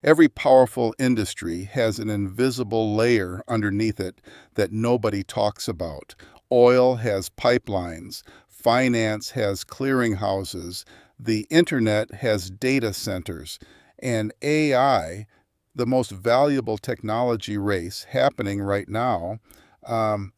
Every powerful industry has an invisible layer underneath it that nobody talks about. Oil has pipelines, finance has clearinghouses, the internet has data centers, and AI, the most valuable technology race happening right now,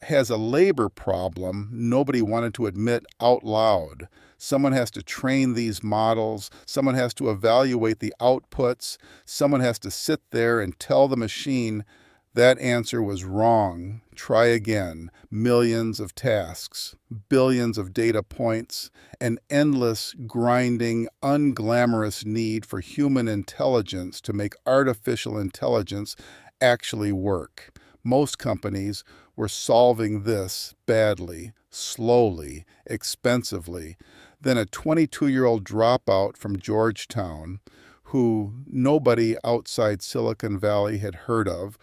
has a labor problem nobody wanted to admit out loud. Someone has to train these models, someone has to evaluate the outputs, someone has to sit there and tell the machine that answer was wrong. Try again. Millions of tasks, billions of data points, an endless, grinding, unglamorous need for human intelligence to make artificial intelligence actually work. Most companies were solving this badly, slowly, expensively. Then a 22-year-old dropout from Georgetown, who nobody outside Silicon Valley had heard of,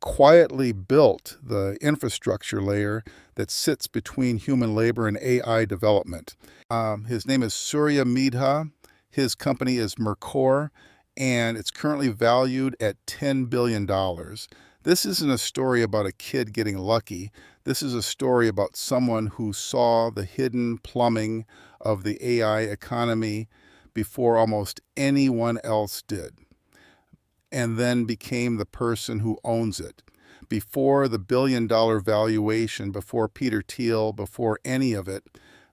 quietly built the infrastructure layer that sits between human labor and AI development. His name is Surya Midha. His company is Mercor, and it's currently valued at $10 billion. This isn't a story about a kid getting lucky. This is a story about someone who saw the hidden plumbing of the AI economy before almost anyone else did, and then became the person who owns it. Before the billion-dollar valuation, before Peter Thiel, before any of it,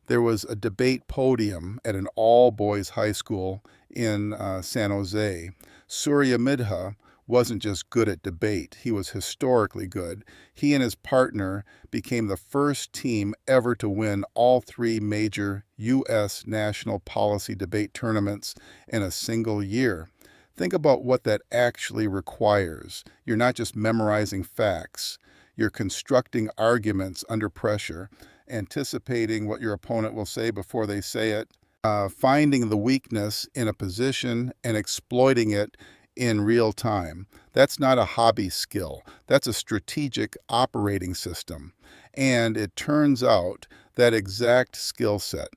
there was a debate podium at an all-boys high school in San Jose. Surya Midha wasn't just good at debate, he was historically good. He and his partner became the first team ever to win all three major U.S. national policy debate tournaments in a single year. Think about what that actually requires. You're not just memorizing facts, you're constructing arguments under pressure, anticipating what your opponent will say before they say it, finding the weakness in a position and exploiting it in real time. That's not a hobby skill. That's a strategic operating system. And it turns out that exact skill set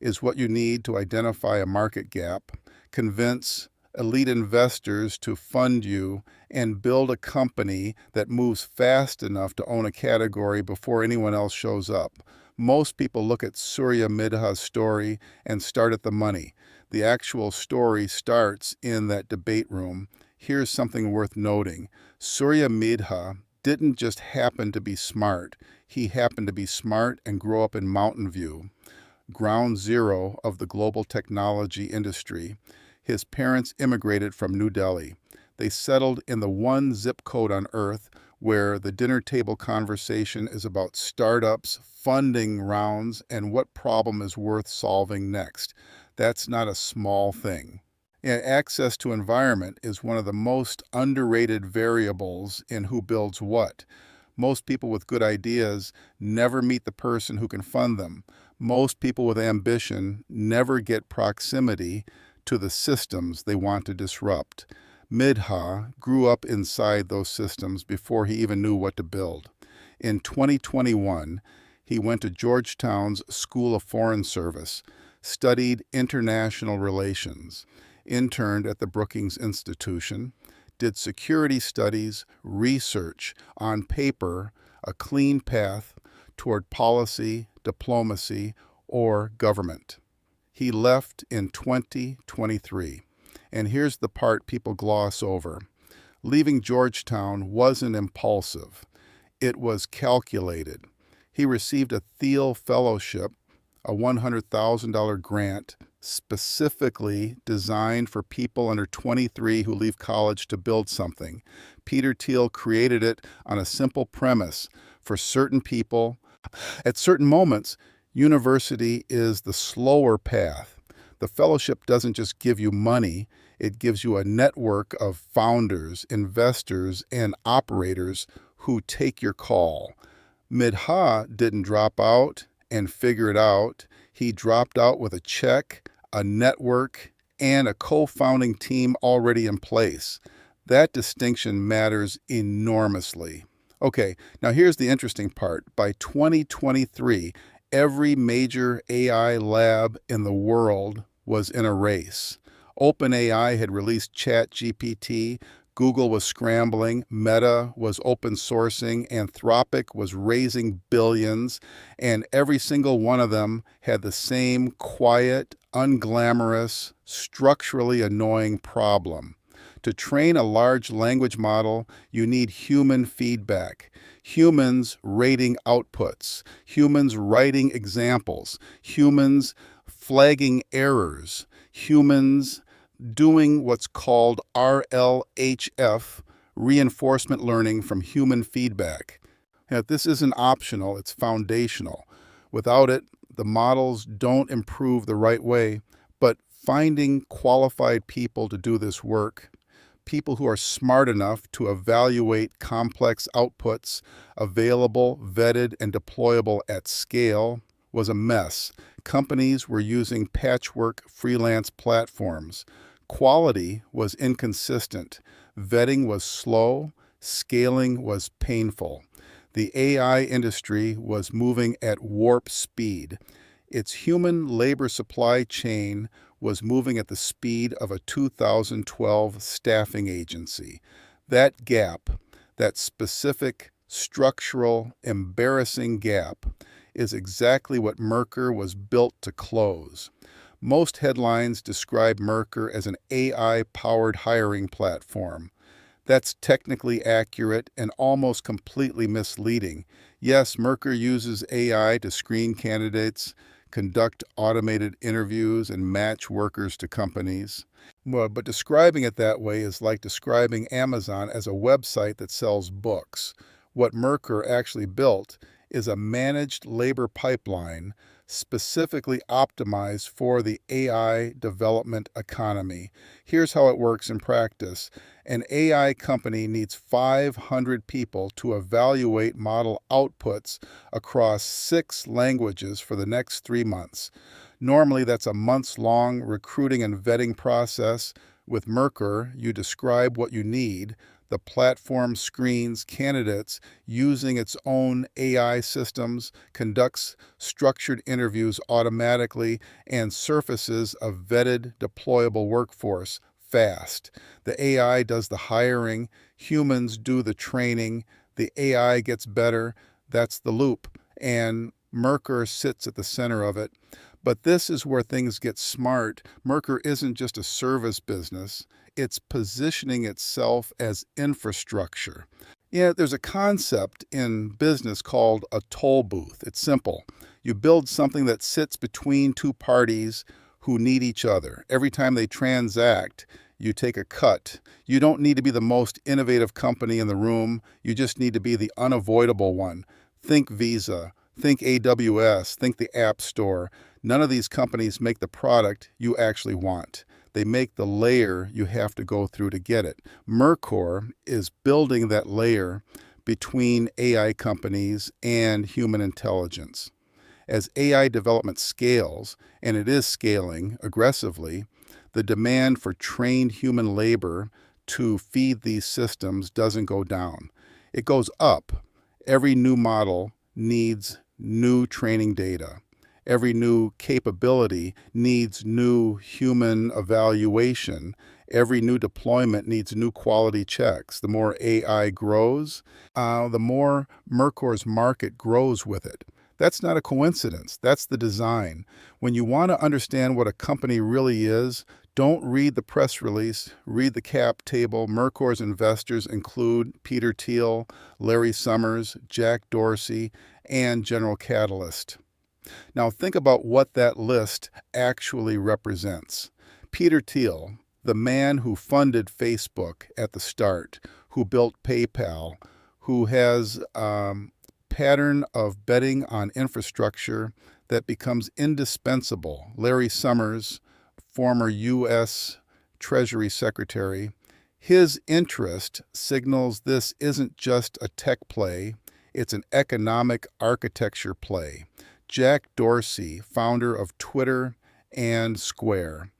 is what you need to identify a market gap, convince elite investors to fund you, and build a company that moves fast enough to own a category before anyone else shows up. Most people look at Surya Midha's story and start at the money. The actual story starts in that debate room. Here's something worth noting. Surya Midha didn't just happen to be smart. He happened to be smart and grow up in Mountain View, ground zero of the global technology industry. His parents immigrated from New Delhi. They settled in the one zip code on Earth where the dinner table conversation is about startups, funding rounds, and what problem is worth solving next. That's not a small thing. And access to environment is one of the most underrated variables in who builds what. Most people with good ideas never meet the person who can fund them. Most people with ambition never get proximity to the systems they want to disrupt. Midha grew up inside those systems before he even knew what to build. In 2021, he went to Georgetown's School of Foreign Service, studied international relations, interned at the Brookings Institution, did security studies, research, on paper, a clean path toward policy, diplomacy, or government. He left in 2023. And here's the part people gloss over. Leaving Georgetown wasn't impulsive. It was calculated. He received a Thiel Fellowship, a $100,000 grant specifically designed for people under 23 who leave college to build something. Peter Thiel created it on a simple premise. For certain people, at certain moments, university is the slower path. The fellowship doesn't just give you money, it gives you a network of founders, investors, and operators who take your call. Midha didn't drop out and figure it out. He dropped out with a check, a network, and a co-founding team already in place. That distinction matters enormously. Okay, now here's the interesting part. By 2023, every major AI lab in the world was in a race. OpenAI had released ChatGPT, Google was scrambling, Meta was open sourcing, Anthropic was raising billions, and every single one of them had the same quiet, unglamorous, structurally annoying problem. To train a large language model, you need human feedback. Humans rating outputs, humans writing examples, humans flagging errors, humans doing what's called RLHF, reinforcement learning from human feedback. Now, this isn't optional, it's foundational. Without it, the models don't improve the right way, but finding qualified people to do this work, people who are smart enough to evaluate complex outputs, available, vetted, and deployable at scale, was a mess. Companies were using patchwork freelance platforms. Quality was inconsistent. Vetting was slow. Scaling was painful. The AI industry was moving at warp speed. Its human labor supply chain was moving at the speed of a 2012 staffing agency. That gap, that specific, structural, embarrassing gap, is exactly what Mercor was built to close. Most headlines describe Mercor as an AI-powered hiring platform. That's technically accurate and almost completely misleading. Yes, Mercor uses AI to screen candidates, conduct automated interviews, and match workers to companies. Well, but describing it that way is like describing Amazon as a website that sells books. What Mercor actually built is a managed labor pipeline specifically optimized for the AI development economy. Here's how it works in practice. An AI company needs 500 people to evaluate model outputs across 6 languages for the next 3 months. Normally, that's a months-long recruiting and vetting process. With Mercor, you describe what you need. The platform screens candidates using its own AI systems, conducts structured interviews automatically, and surfaces a vetted, deployable workforce fast. The AI does the hiring, humans do the training, the AI gets better. That's the loop, and Mercor sits at the center of it. But this is where things get smart. Mercor isn't just a service business. It's positioning itself as infrastructure. Yeah, there's a concept in business called a toll booth. It's simple. You build something that sits between two parties who need each other. Every time they transact, you take a cut. You don't need to be the most innovative company in the room. You just need to be the unavoidable one. Think Visa, think AWS, think the App Store. None of these companies make the product you actually want. They make the layer you have to go through to get it. Mercor is building that layer between AI companies and human intelligence. As AI development scales, and it is scaling aggressively, the demand for trained human labor to feed these systems doesn't go down. It goes up. Every new model needs new training data. Every new capability needs new human evaluation. Every new deployment needs new quality checks. The more AI grows, the more Mercor's market grows with it. That's not a coincidence. That's the design. When you want to understand what a company really is, don't read the press release, read the cap table. Mercor's investors include Peter Thiel, Larry Summers, Jack Dorsey, and General Catalyst. Now think about what that list actually represents. Peter Thiel, the man who funded Facebook at the start, who built PayPal, who has a pattern of betting on infrastructure that becomes indispensable. Larry Summers, former U.S. Treasury Secretary, his interest signals this isn't just a tech play, it's an economic architecture play. Jack Dorsey, founder of Twitter and Square,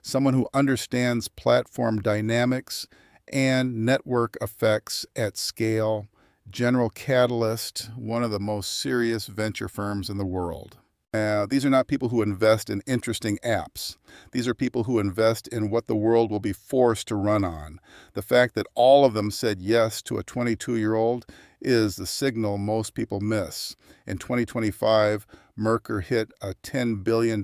someone who understands platform dynamics and network effects at scale. General Catalyst, one of the most serious venture firms in the world. These are not people who invest in interesting apps. These are people who invest in what the world will be forced to run on. The fact that all of them said yes to a 22-year-old is the signal most people miss. In 2025, Mercor hit a $10 billion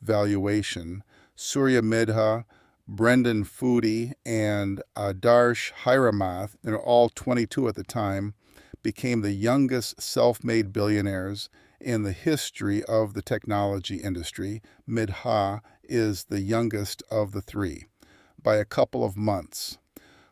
valuation. Surya Midha, Brendan Foodie, and Adarsh Hiramath, they're all 22 at the time, became the youngest self-made billionaires in the history of the technology industry. Midha is the youngest of the three by a couple of months.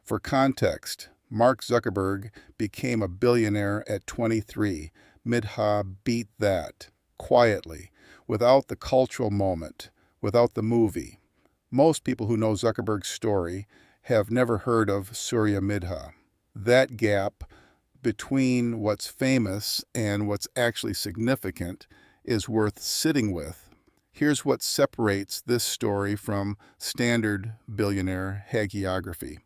For context, Mark Zuckerberg became a billionaire at 23. Midha beat that quietly, without the cultural moment, without the movie. Most people who know Zuckerberg's story have never heard of Surya Midha. That gap between what's famous and what's actually significant is worth sitting with. Here's what separates this story from standard billionaire hagiography.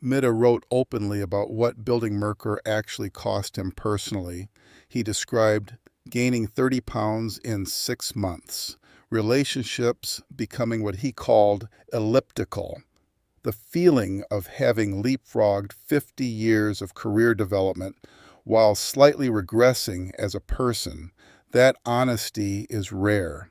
Midha wrote openly about what building Mercor actually cost him personally. He described gaining 30 pounds in 6 months, relationships becoming what he called elliptical, the feeling of having leapfrogged 50 years of career development while slightly regressing as a person. That honesty is rare.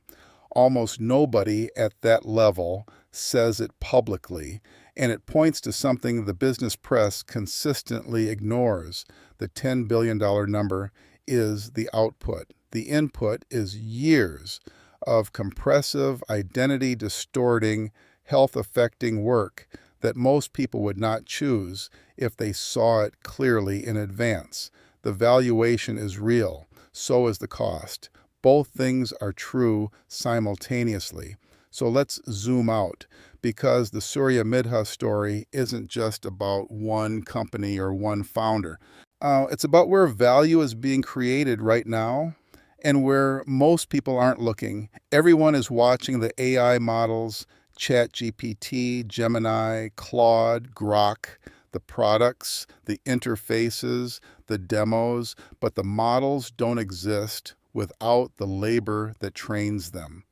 Almost nobody at that level says it publicly, and it points to something the business press consistently ignores. The $10 billion number is the output. The input is years of compressive, identity-distorting, health-affecting work that most people would not choose if they saw it clearly in advance. The valuation is real, so is the cost. Both things are true simultaneously. So let's zoom out, because the Surya Midha story isn't just about one company or one founder. It's about where value is being created right now and where most people aren't looking. Everyone is watching the AI models, ChatGPT, Gemini, Claude, Grok, the products, the interfaces, the demos, but the models don't exist without the labor that trains them.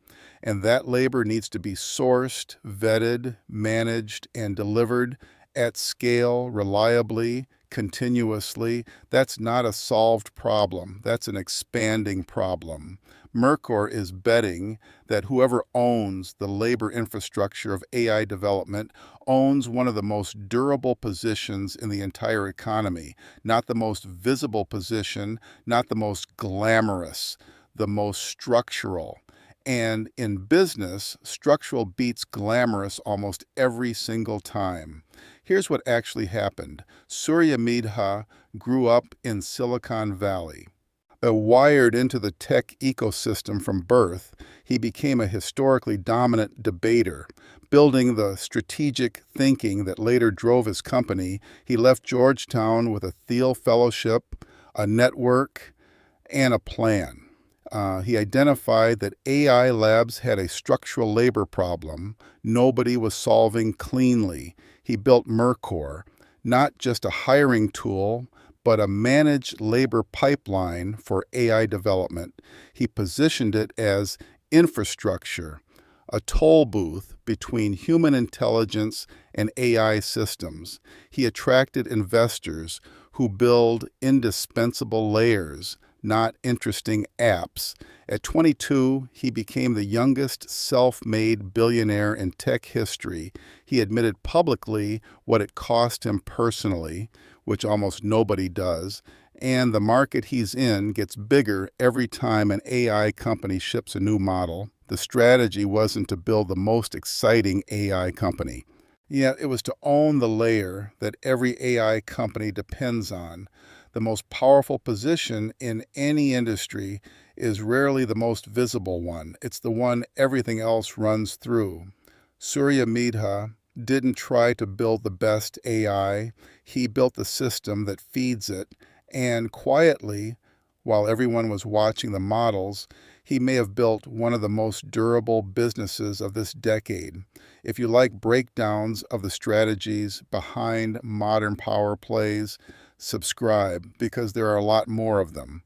And that labor needs to be sourced, vetted, managed, and delivered at scale, reliably, continuously. That's not a solved problem. That's an expanding problem. Mercor is betting that whoever owns the labor infrastructure of AI development owns one of the most durable positions in the entire economy, not the most visible position, not the most glamorous, the most structural. And in business, structural beats glamorous almost every single time. Here's what actually happened. Surya Midha grew up in Silicon Valley. Wired into the tech ecosystem from birth, he became a historically dominant debater. Building the strategic thinking that later drove his company, he left Georgetown with a Thiel Fellowship, a network, and a plan. He identified that AI labs had a structural labor problem nobody was solving cleanly. He built Mercor, not just a hiring tool, but a managed labor pipeline for AI development. He positioned it as infrastructure, a toll booth between human intelligence and AI systems. He attracted investors who build indispensable layers, not interesting apps. At 22, he became the youngest self-made billionaire in tech history. He admitted publicly what it cost him personally, which almost nobody does, and the market he's in gets bigger every time an AI company ships a new model. The strategy wasn't to build the most exciting AI company. Yet it was to own the layer that every AI company depends on. The most powerful position in any industry is rarely the most visible one. It's the one everything else runs through. Surya Midha didn't try to build the best AI. He built the system that feeds it, and quietly, while everyone was watching the models, he may have built one of the most durable businesses of this decade. If you like breakdowns of the strategies behind modern power plays, subscribe, because there are a lot more of them.